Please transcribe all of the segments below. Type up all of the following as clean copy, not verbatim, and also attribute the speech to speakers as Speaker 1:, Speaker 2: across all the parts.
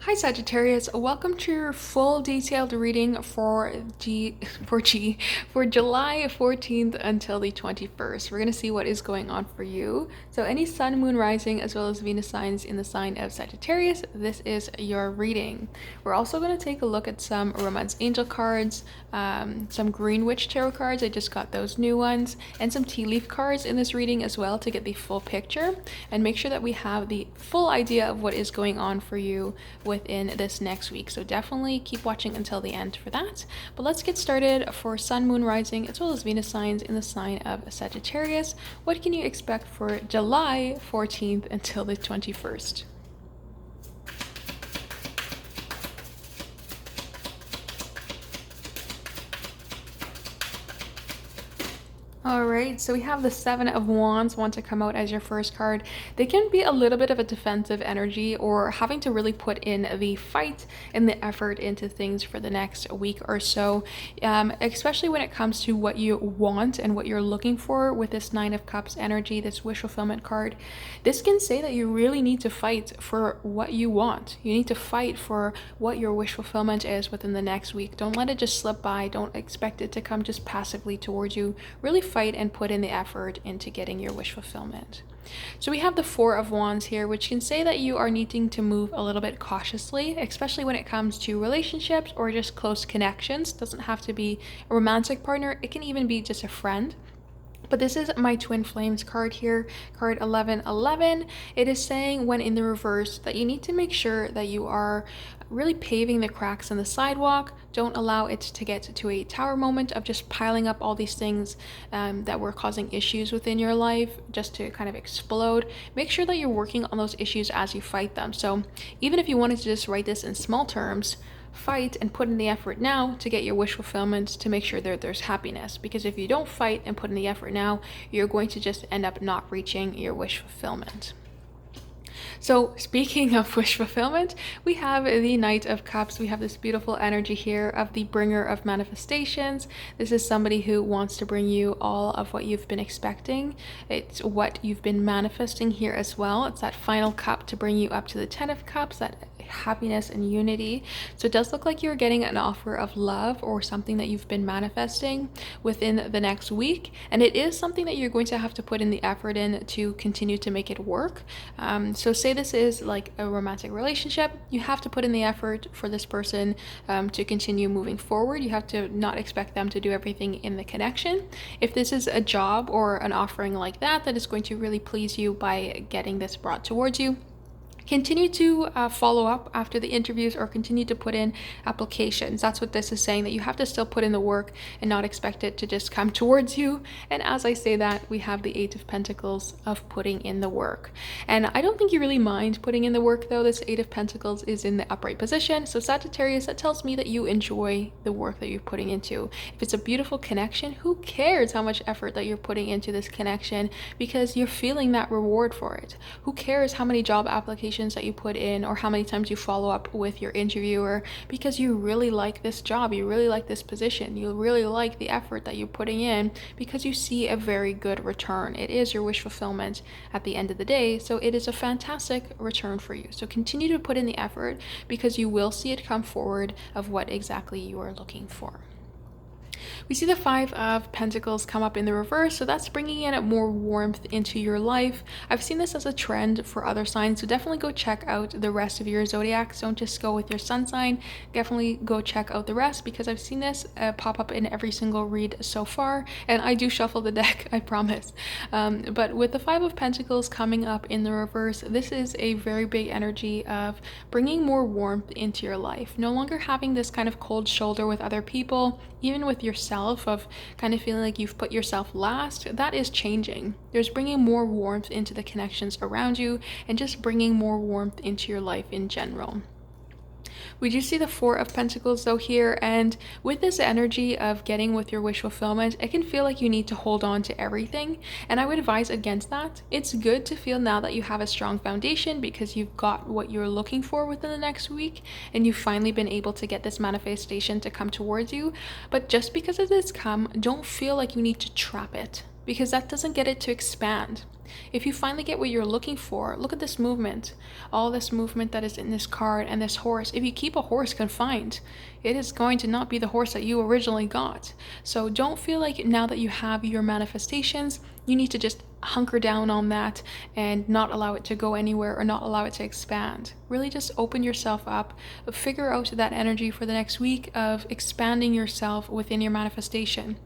Speaker 1: Hi Sagittarius, welcome to your full detailed reading for July 14th until the 21st. We're going to see what is going on for you. So any sun, moon, rising, as well as Venus signs in the sign of Sagittarius, this is your reading. We're also going to take a look at some Romance Angel cards, some Green Witch Tarot cards. I just got those new ones, and some tea leaf cards in this reading as well to get the full picture and make sure that we have the full idea of what is going on for you within this next week. So definitely keep watching until the end for that. But let's get started for sun, moon, rising, as well as Venus signs in the sign of Sagittarius. What can you expect for July 14th until the 21st? Alright, so we have the Seven of Wands want to come out as your first card. They can be a little bit of a defensive energy or having to really put in the fight and the effort into things for the next week or so, especially when it comes to what you want and what you're looking for with this Nine of Cups energy, this wish fulfillment card. This can say that you really need to fight for what you want. You need to fight for what your wish fulfillment is within the next week. Don't let it just slip by. Don't expect it to come just passively towards you. Really fight and put in the effort into getting your wish fulfillment. So we have the Four of Wands here, which can say that you are needing to move a little bit cautiously, especially when it comes to relationships or just close connections. It doesn't have to be a romantic partner. It can even be just a friend. But this is my Twin Flames card here, card 1111. It is saying when in the reverse that you need to make sure that you are really paving the cracks in the sidewalk. Don't allow it to get to a tower moment of just piling up all these things that were causing issues within your life just to kind of explode. Make sure that you're working on those issues as you fight them. So even if you wanted to just write this in small terms, fight and put in the effort now to get your wish fulfillment, to make sure that there's happiness. Because if you don't fight and put in the effort now, you're going to just end up not reaching your wish fulfillment. So speaking of wish fulfillment, we have the Knight of Cups. We have this beautiful energy here of the bringer of manifestations. This is somebody who wants to bring you all of what you've been expecting. It's what you've been manifesting here as well. It's that final cup to bring you up to the Ten of Cups, that happiness and unity. So it does look like you're getting an offer of love or something that you've been manifesting within the next week, and it is something that you're going to have to put in the effort in to continue to make it work. So say this is like a romantic relationship, you have to put in the effort for this person to continue moving forward. You have to not expect them to do everything in the connection. If this is a job or an offering like that is going to really please you by getting this brought towards you, continue to follow up after the interviews or continue to put in applications. That's what this is saying, that you have to still put in the work and not expect it to just come towards you. And as I say that, we have the Eight of Pentacles of putting in the work. And I don't think you really mind putting in the work though. This Eight of Pentacles is in the upright position. So Sagittarius, that tells me that you enjoy the work that you're putting into. If it's a beautiful connection, who cares how much effort that you're putting into this connection, because you're feeling that reward for it. Who cares how many job applications that you put in or how many times you follow up with your interviewer, because you really like this job, you really like this position, you really like the effort that you're putting in, because you see a very good return. It is your wish fulfillment at the end of the day, so it is a fantastic return for you. So continue to put in the effort, because you will see it come forward of what exactly you are looking for. We see the Five of Pentacles come up in the reverse, so that's bringing in more warmth into your life. I've seen this as a trend for other signs, so definitely go check out the rest of your zodiacs. Don't just go with your sun sign. Definitely go check out the rest, because I've seen this pop up in every single read so far, and I do shuffle the deck, I promise. But with the Five of Pentacles coming up in the reverse, this is a very big energy of bringing more warmth into your life. No longer having this kind of cold shoulder with other people, even with yourself, of kind of feeling like you've put yourself last. That is changing. There's bringing more warmth into the connections around you and just bringing more warmth into your life in general. We do see the Four of Pentacles though here, and with this energy of getting with your wish fulfillment, it can feel like you need to hold on to everything, and I would advise against that. It's good to feel now that you have a strong foundation because you've got what you're looking for within the next week, and you've finally been able to get this manifestation to come towards you. But just because it has come, don't feel like you need to trap it, because that doesn't get it to expand. If you finally get what you're looking for, look at this movement, all this movement that is in this card and this horse. If you keep a horse confined, it is going to not be the horse that you originally got. So don't feel like now that you have your manifestations, you need to just hunker down on that and not allow it to go anywhere or not allow it to expand. Really just open yourself up, figure out that energy for the next week of expanding yourself within your manifestation.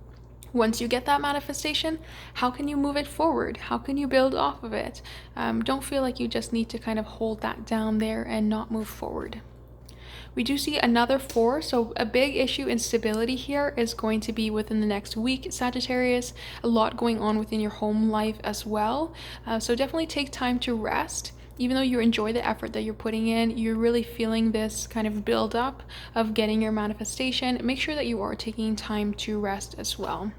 Speaker 1: Once you get that manifestation, how can you move it forward? How can you build off of it? Don't feel like you just need to kind of hold that down there and not move forward. We do see another 4, so a big issue in stability here is going to be within the next week, Sagittarius. A lot going on within your home life as well. So definitely take time to rest. Even though you enjoy the effort that you're putting in, you're really feeling this kind of build up of getting your manifestation. Make sure that you are taking time to rest as well.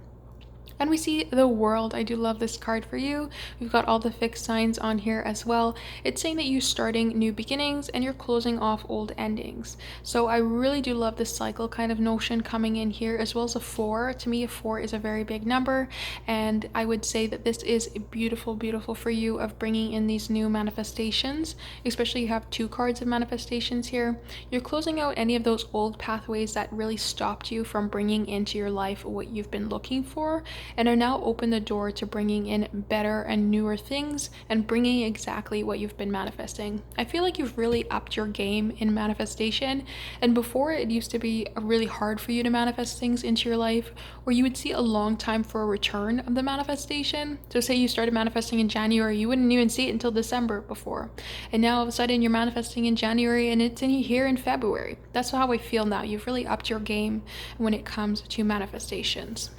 Speaker 1: And we see the World. I do love this card for you. We've got all the fixed signs on here as well. It's saying that you're starting new beginnings and you're closing off old endings. So I really do love this cycle kind of notion coming in here, as well as a 4. To me, a 4 is a very big number. And I would say that this is beautiful, beautiful for you of bringing in these new manifestations, especially you have 2 cards of manifestations here. You're closing out any of those old pathways that really stopped you from bringing into your life what you've been looking for, and are now open the door to bringing in better and newer things and bringing exactly what you've been manifesting. I feel like you've really upped your game in manifestation, and before it used to be really hard for you to manifest things into your life, where you would see a long time for a return of the manifestation. So say you started manifesting in January, you wouldn't even see it until December before, and now all of a sudden you're manifesting in January and it's in here in February. That's how I feel now. You've really upped your game when it comes to manifestations.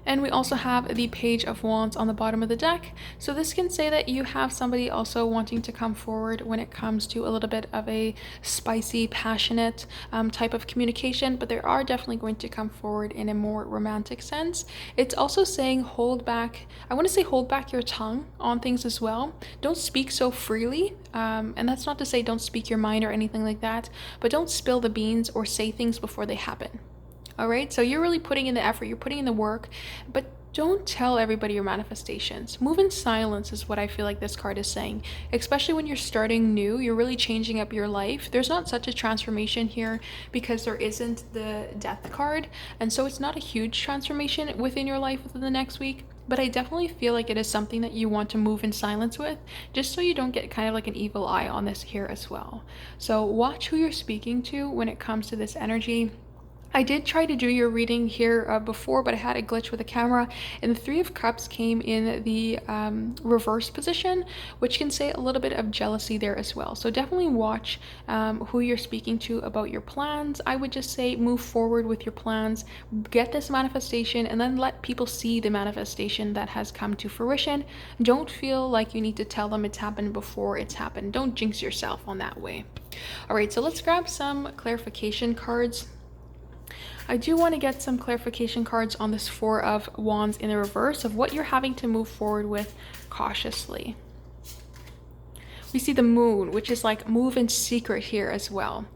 Speaker 1: And we also have the Page of Wands on the bottom of the deck. So this can say that you have somebody also wanting to come forward when it comes to a little bit of a spicy, passionate type of communication, but they are definitely going to come forward in a more romantic sense. It's also saying hold back. I want to say hold back your tongue on things as well. Don't speak so freely. And that's not to say don't speak your mind or anything like that, but don't spill the beans or say things before they happen. All right, so you're really putting in the effort, you're putting in the work, but don't tell everybody your manifestations. Move in silence is what I feel like this card is saying. Especially when you're starting new, you're really changing up your life. There's not such a transformation here because there isn't the Death card. And so it's not a huge transformation within your life within the next week. But I definitely feel like it is something that you want to move in silence with, just so you don't get kind of like an evil eye on this here as well. So watch who you're speaking to when it comes to this energy. I did try to do your reading here before, but I had a glitch with the camera, and the 3 of Cups came in the reverse position, which can say a little bit of jealousy there as well. So definitely watch who you're speaking to about your plans. I would just say move forward with your plans, get this manifestation, and then let people see the manifestation that has come to fruition. Don't feel like you need to tell them it's happened before it's happened. Don't jinx yourself on that way. All right, so let's grab some clarification cards. I do want to get some clarification cards on this 4 of Wands in the reverse of what you're having to move forward with cautiously. We see the Moon, which is like move in secret here as well.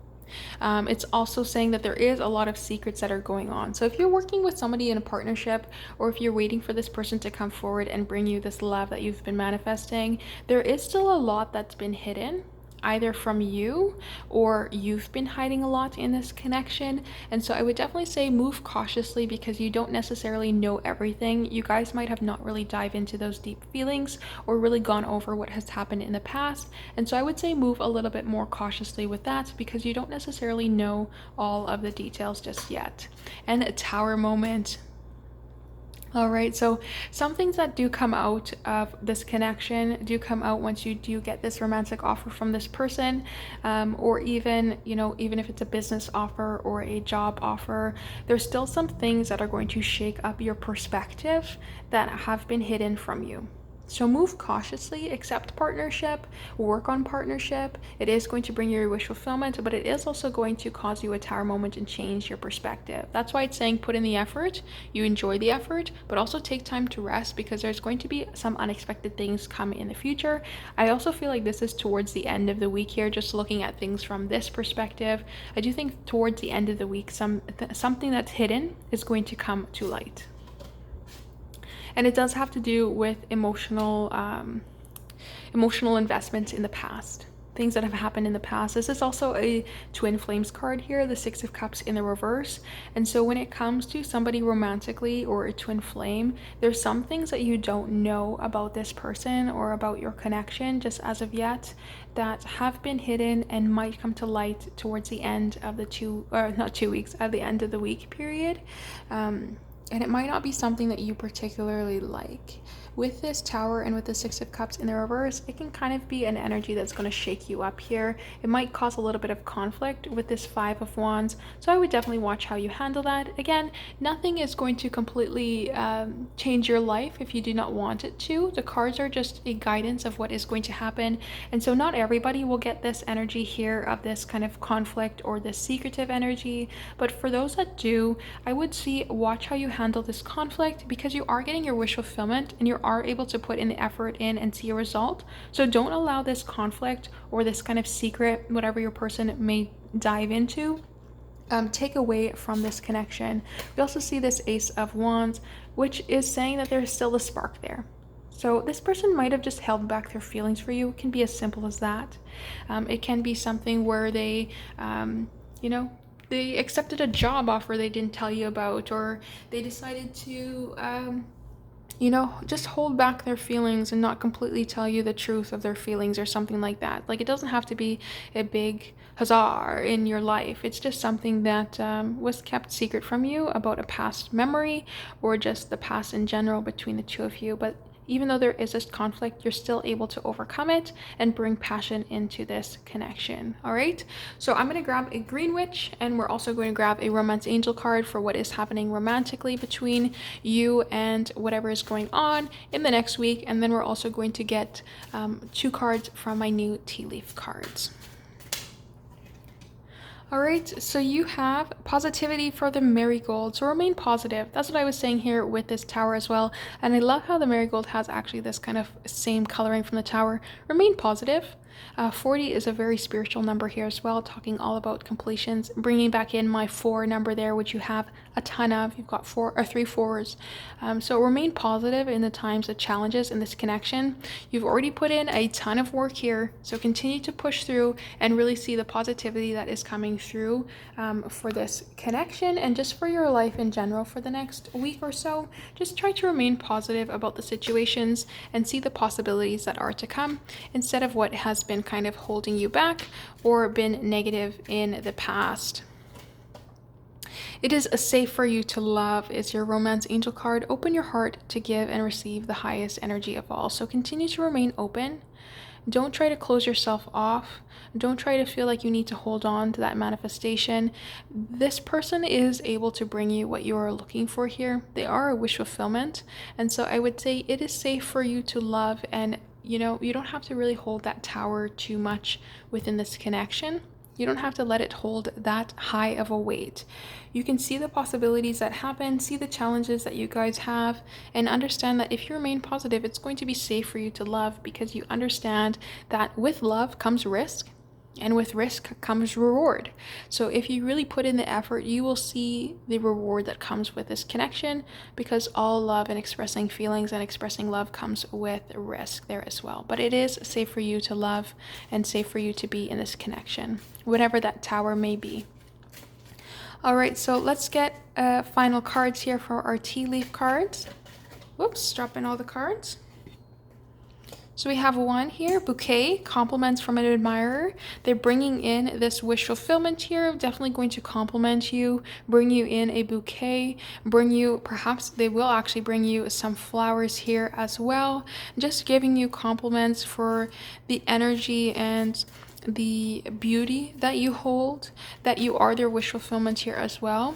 Speaker 1: It's also saying that there is a lot of secrets that are going on. So if you're working with somebody in a partnership, or if you're waiting for this person to come forward and bring you this love that you've been manifesting, there is still a lot that's been hidden, either from you or you've been hiding a lot in this connection. And so I would definitely say move cautiously because you don't necessarily know everything. You guys might have not really dived into those deep feelings or really gone over what has happened in the past. And so I would say move a little bit more cautiously with that because you don't necessarily know all of the details just yet. And a Tower moment. All right, so some things that do come out of this connection do come out once you do get this romantic offer from this person, or even, even if it's a business offer or a job offer, there's still some things that are going to shake up your perspective that have been hidden from you. So move cautiously, accept partnership, work on partnership. It is going to bring you your wish fulfillment, but it is also going to cause you a Tower moment and change your perspective. That's why it's saying put in the effort, you enjoy the effort, but also take time to rest because there's going to be some unexpected things come in the future. I also feel like this is towards the end of the week here, just looking at things from this perspective. I do think towards the end of the week, something that's hidden is going to come to light. And it does have to do with emotional investments in the past, things that have happened in the past. This is also a twin flames card here, the Six of Cups in the reverse. And so when it comes to somebody romantically or a twin flame, there's some things that you don't know about this person or about your connection just as of yet that have been hidden and might come to light towards the end of the not 2 weeks, at the end of the week period. And it might not be something that you particularly like. With this Tower and with the Six of Cups in the reverse, it can kind of be an energy that's going to shake you up here. It might cause a little bit of conflict with this Five of Wands, so I would definitely watch how you handle that. Again, nothing is going to completely change your life if you do not want it to. The cards are just a guidance of what is going to happen, and so not everybody will get this energy here of this kind of conflict or this secretive energy, but for those that do, I would watch how you handle this conflict, because you are getting your wish fulfillment and you are able to put in the effort in and see a result. So don't allow this conflict or this kind of secret, whatever your person may dive into, take away from this connection. We also see this Ace of Wands, which is saying that there's still a spark there. So this person might have just held back their feelings for you. It can be as simple as that. It can be something where they, they accepted a job offer they didn't tell you about, or they decided to, just hold back their feelings and not completely tell you the truth of their feelings or something like that. Like, it doesn't have to be a big huzzah in your life. It's just something that was kept secret from you about a past memory or just the past in general between the two of you. But even though there is this conflict, you're still able to overcome it and bring passion into this connection. All right, so I'm going to grab a Green Witch, and we're also going to grab a Romance Angel card for what is happening romantically between you and whatever is going on in the next week. And then we're also going to get 2 cards from my new tea leaf cards. All right, so you have positivity for the marigold. So remain positive. That's what I was saying here with this Tower as well. And I love how the marigold has actually this kind of same coloring from the Tower. Remain positive. 40 is a very spiritual number here as well, talking all about completions, bringing back in my 4 number there, which you have a ton of. You've got 3 4s. So remain positive in the times of challenges in this connection. You've already put in a ton of work here, so continue to push through and really see the positivity that is coming through for this connection and just for your life in general for the next week or so. Just try to remain positive about the situations and see the possibilities that are to come instead of what has been kind of holding you back or been negative in the past. It is safe for you to love is your Romance Angel card. Open your heart to give and receive the highest energy of all. So continue to remain open. Don't try to close yourself off. Don't try to feel like you need to hold on to that manifestation. This person is able to bring you what you are looking for here. They are a wish fulfillment. And so I would say it is safe for you to love, and you don't have to really hold that Tower too much within this connection. You don't have to let it hold that high of a weight. You can see the possibilities that happen, see the challenges that you guys have, and understand that if you remain positive, it's going to be safe for you to love, because you understand that with love comes risk, and with risk comes reward. So if you really put in the effort, you will see the reward that comes with this connection, because all love and expressing feelings and expressing love comes with risk there as well. But it is safe for you to love and safe for you to be in this connection, whatever that Tower may be. All right, so let's get final cards here for our tea leaf cards. Whoops, drop in all the cards. So we have 1 here, bouquet, compliments from an admirer. They're bringing in this wish fulfillment here, definitely going to compliment you, bring you in a bouquet, perhaps they will actually bring you some flowers here as well, just giving you compliments for the energy and the beauty that you hold, that you are their wish fulfillment here as well.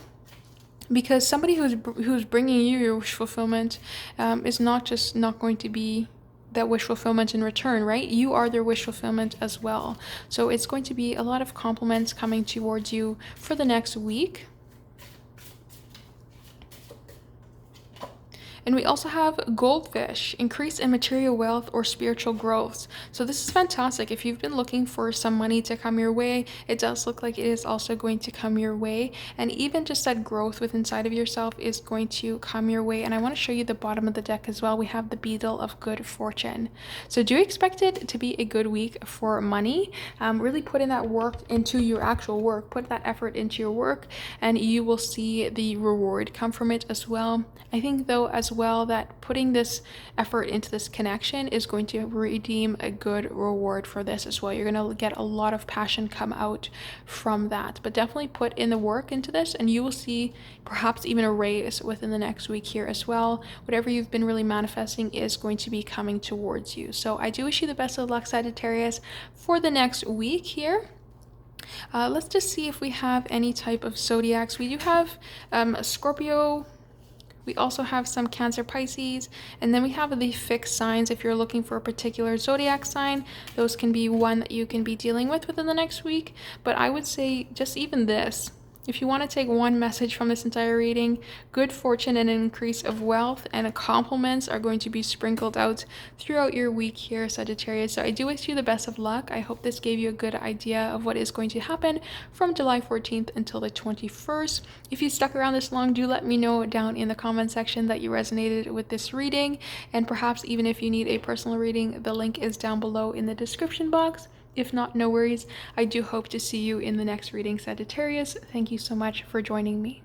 Speaker 1: Because somebody who's bringing you your wish fulfillment is not just not going to be that wish fulfillment in return, right? You are their wish fulfillment as well. So it's going to be a lot of compliments coming towards you for the next week. And we also have goldfish, increase in material wealth or spiritual growth. So this is fantastic. If you've been looking for some money to come your way, it does look like it is also going to come your way. And even just that growth within inside of yourself is going to come your way. And I want to show you the bottom of the deck as well. We have the beetle of good fortune. So do expect it to be a good week for money. Really put in that work into your actual work, put that effort into your work, and you will see the reward come from it as well. I think though as well that putting this effort into this connection is going to redeem a good reward for this as well. You're going to get a lot of passion come out from that, but definitely put in the work into this and you will see perhaps even a raise within the next week here as well. Whatever you've been really manifesting is going to be coming towards you. So I do wish you the best of luck, Sagittarius, for the next week here. Let's just see if we have any type of zodiacs. We do have Scorpio. We also have some Cancer, Pisces, and then we have the fixed signs. If you're looking for a particular zodiac sign, those can be one that you can be dealing with within the next week. But I would say just even this, if you want to take one message from this entire reading, good fortune and an increase of wealth and compliments are going to be sprinkled out throughout your week here, Sagittarius. So I do wish you the best of luck. I hope this gave you a good idea of what is going to happen from July 14th until the 21st. If you stuck around this long, do let me know down in the comment section that you resonated with this reading. And perhaps even if you need a personal reading, the link is down below in the description box. If not, no worries. I do hope to see you in the next reading, Sagittarius. Thank you so much for joining me.